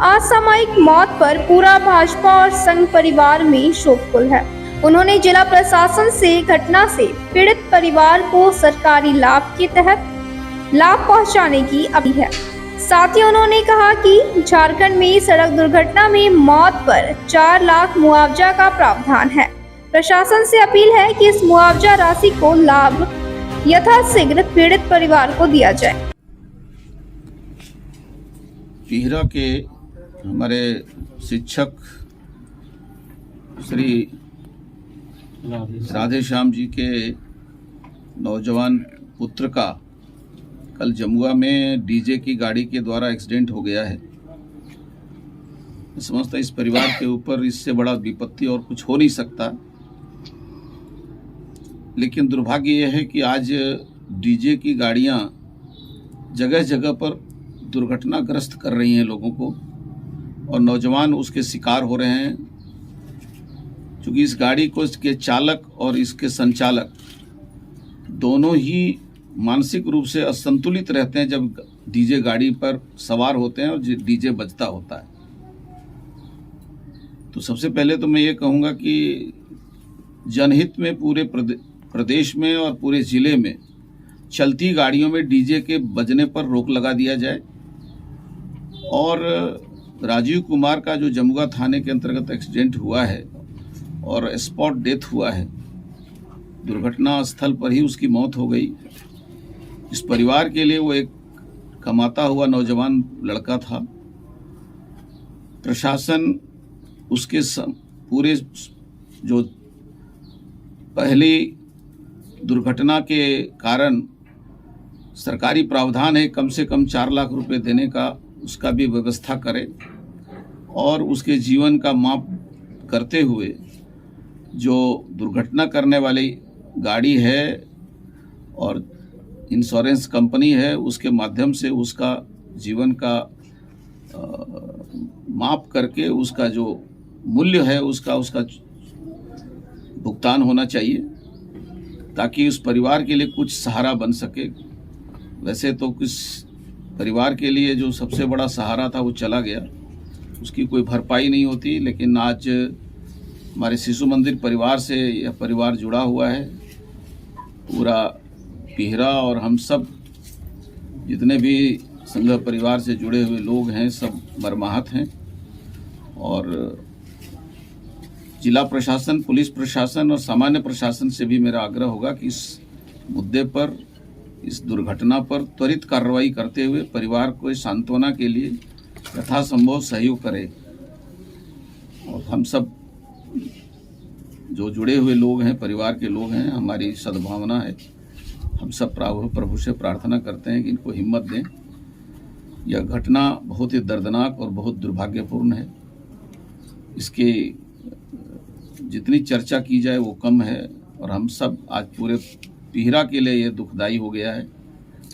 Speaker 2: असामयिक मौत पर पूरा भाजपा और संघ परिवार में शोककुल है। उन्होंने जिला प्रशासन से घटना से पीड़ित परिवार को सरकारी लाभ के तहत लाभ पहुंचाने की अपील है। साथ ही उन्होंने कहा कि झारखंड में सड़क दुर्घटना में मौत पर 4 लाख मुआवजा का प्रावधान है। प्रशासन से अपील है कि इस मुआवजा राशि को लाभ यथाशीघ्र पीड़ित परिवार को दिया जाए।
Speaker 18: पिहरा के हमारे शिक्षक श्री राधेश्याम जी के नौजवान पुत्र का कल जमुआ में डीजे की गाड़ी के द्वारा एक्सीडेंट हो गया है। मैं समझता इस परिवार के ऊपर इससे बड़ा विपत्ति और कुछ हो नहीं सकता, लेकिन दुर्भाग्य यह है कि आज डीजे की गाड़ियां जगह जगह पर दुर्घटनाग्रस्त कर रही हैं लोगों को और नौजवान उसके शिकार हो रहे हैं। क्योंकि इस गाड़ी को इसके चालक और इसके संचालक दोनों ही मानसिक रूप से असंतुलित रहते हैं जब डीजे गाड़ी पर सवार होते हैं और डीजे बजता होता है। तो सबसे पहले तो मैं ये कहूँगा कि जनहित में पूरे प्रदेश में और पूरे ज़िले में चलती गाड़ियों में डीजे के बजने पर रोक लगा दिया जाए और राजीव कुमार का जो जमुआ थाने के अंतर्गत एक्सीडेंट हुआ है और स्पॉट डेथ हुआ है, दुर्घटना स्थल पर ही उसकी मौत हो गई। इस परिवार के लिए वो एक कमाता हुआ नौजवान लड़का था। प्रशासन उसके पूरे जो पहली दुर्घटना के कारण सरकारी प्रावधान है कम से कम 4 लाख रुपए देने का, उसका भी व्यवस्था करे और उसके जीवन का माप करते हुए जो दुर्घटना करने वाली गाड़ी है और इंश्योरेंस कंपनी है उसके माध्यम से उसका जीवन का माप करके उसका जो मूल्य है उसका भुगतान होना चाहिए, ताकि उस परिवार के लिए कुछ सहारा बन सके। वैसे तो कुछ परिवार के लिए जो सबसे बड़ा सहारा था वो चला गया, उसकी कोई भरपाई नहीं होती। लेकिन आज हमारे शिशु मंदिर परिवार से यह परिवार जुड़ा हुआ है, पूरा पिहरा और हम सब जितने भी संघ परिवार से जुड़े हुए लोग हैं सब मर्माहत हैं। और जिला प्रशासन, पुलिस प्रशासन और सामान्य प्रशासन से भी मेरा आग्रह होगा कि इस मुद्दे पर, इस दुर्घटना पर त्वरित कार्रवाई करते हुए परिवार को सांत्वना के लिए यथासंभव सहयोग करें। और हम सब जो जुड़े हुए लोग हैं, परिवार के लोग हैं, हमारी सद्भावना है, हम सब प्रभु से प्रार्थना करते हैं कि इनको हिम्मत दें। यह घटना बहुत ही दर्दनाक और बहुत दुर्भाग्यपूर्ण है। इसके जितनी चर्चा की जाए वो कम है, और हम सब आज पूरे पिहरा के लिए ये दुखदाई हो गया है।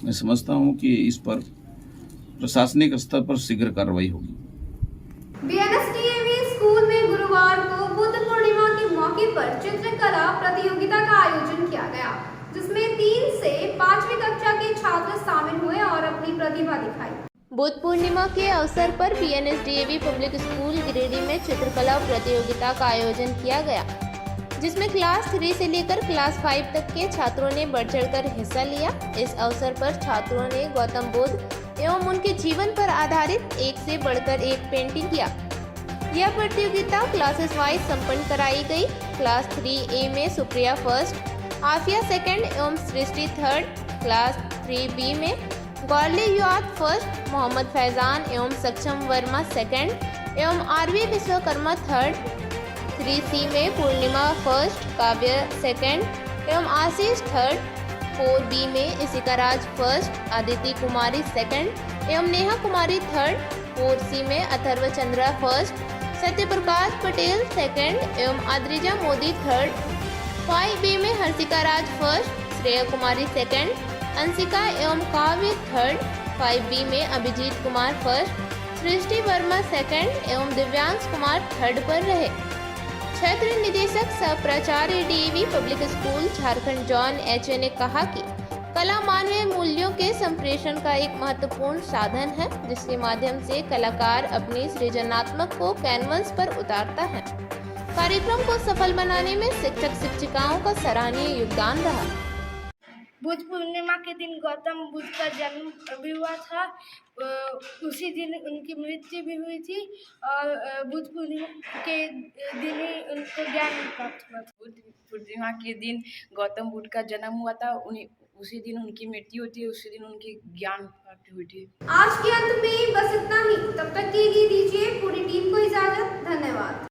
Speaker 18: मैं समझता हूँ कि इस पर प्रशासनिक स्तर पर शीघ्र कार्रवाई होगी।
Speaker 2: बीएनएसडीएवी स्कूल में गुरुवार को बुद्ध पूर्णिमा के मौके पर चित्रकला प्रतियोगिता का आयोजन किया गया, जिसमें 3 से 5वीं कक्षा के छात्र शामिल हुए और अपनी प्रतिभा दिखाई।
Speaker 4: बुद्ध पूर्णिमा के अवसर पर बीएनएसडीएवी पब्लिक स्कूल गिरिडीह में चित्रकला प्रतियोगिता का आयोजन किया गया, जिसमें क्लास 3 से लेकर क्लास 5 तक के छात्रों ने बढ़ चढ़कर हिस्सा लिया। इस अवसर पर छात्रों ने गौतम बुद्ध एवं उनके जीवन पर आधारित एक से बढ़कर एक पेंटिंग किया। यह प्रतियोगिता क्लासेस वाइज संपन्न कराई गई। क्लास 3A में सुप्रिया फर्स्ट, आफिया सेकंड एवं सृष्टि थर्ड। क्लास 3B में गौरली युआत फर्स्ट, मोहम्मद फैजान एवं सक्षम वर्मा सेकंड एवं आरवी विश्वकर्मा थर्ड। 3C में पूर्णिमा फर्स्ट, काव्य सेकंड एवं आशीष थर्ड। 4B में इसिका राज फर्स्ट, आदिति कुमारी सेकंड एवं नेहा कुमारी थर्ड। 4C में अथर्व चंद्रा फर्स्ट, सत्यप्रकाश पटेल सेकंड एवं आद्रिजा मोदी थर्ड। 5B में हर्षिका राज फर्स्ट, श्रेया कुमारी सेकंड, अंशिका एवं काव्य थर्ड। 5B में अभिजीत कुमार फर्स्ट, सृष्टि वर्मा सेकंड एवं दिव्यांश कुमार थर्ड पर रहे। क्षेत्र निदेशक सह प्राचार्य DAV public school Jharkhand John H A ने कहा कि कला मानवीय मूल्यों के संप्रेषण का एक महत्वपूर्ण साधन है, जिसके माध्यम से कलाकार अपनी सृजनात्मक को कैनवस पर उतारता है। कार्यक्रम को सफल बनाने में शिक्षक शिक्षिकाओं का सराहनीय योगदान रहा।
Speaker 19: बुद्ध पूर्णिमा के दिन गौतम बुद्ध का जन्म भी हुआ था, उसी दिन उनकी मृत्यु भी हुई थी और बुद्ध पूर्णिमा के दिन ही उनको ज्ञान प्राप्त हुआ था।
Speaker 20: बुद्ध पूर्णिमा के दिन गौतम बुद्ध का जन्म हुआ था, उसी दिन उनकी मृत्यु होती है, उसी दिन उनकी ज्ञान प्राप्ति हुई थी।
Speaker 2: आज के अंत में बस इतना ही। तब तक के लिए दीजिए पूरी टीम को इजाजत। धन्यवाद।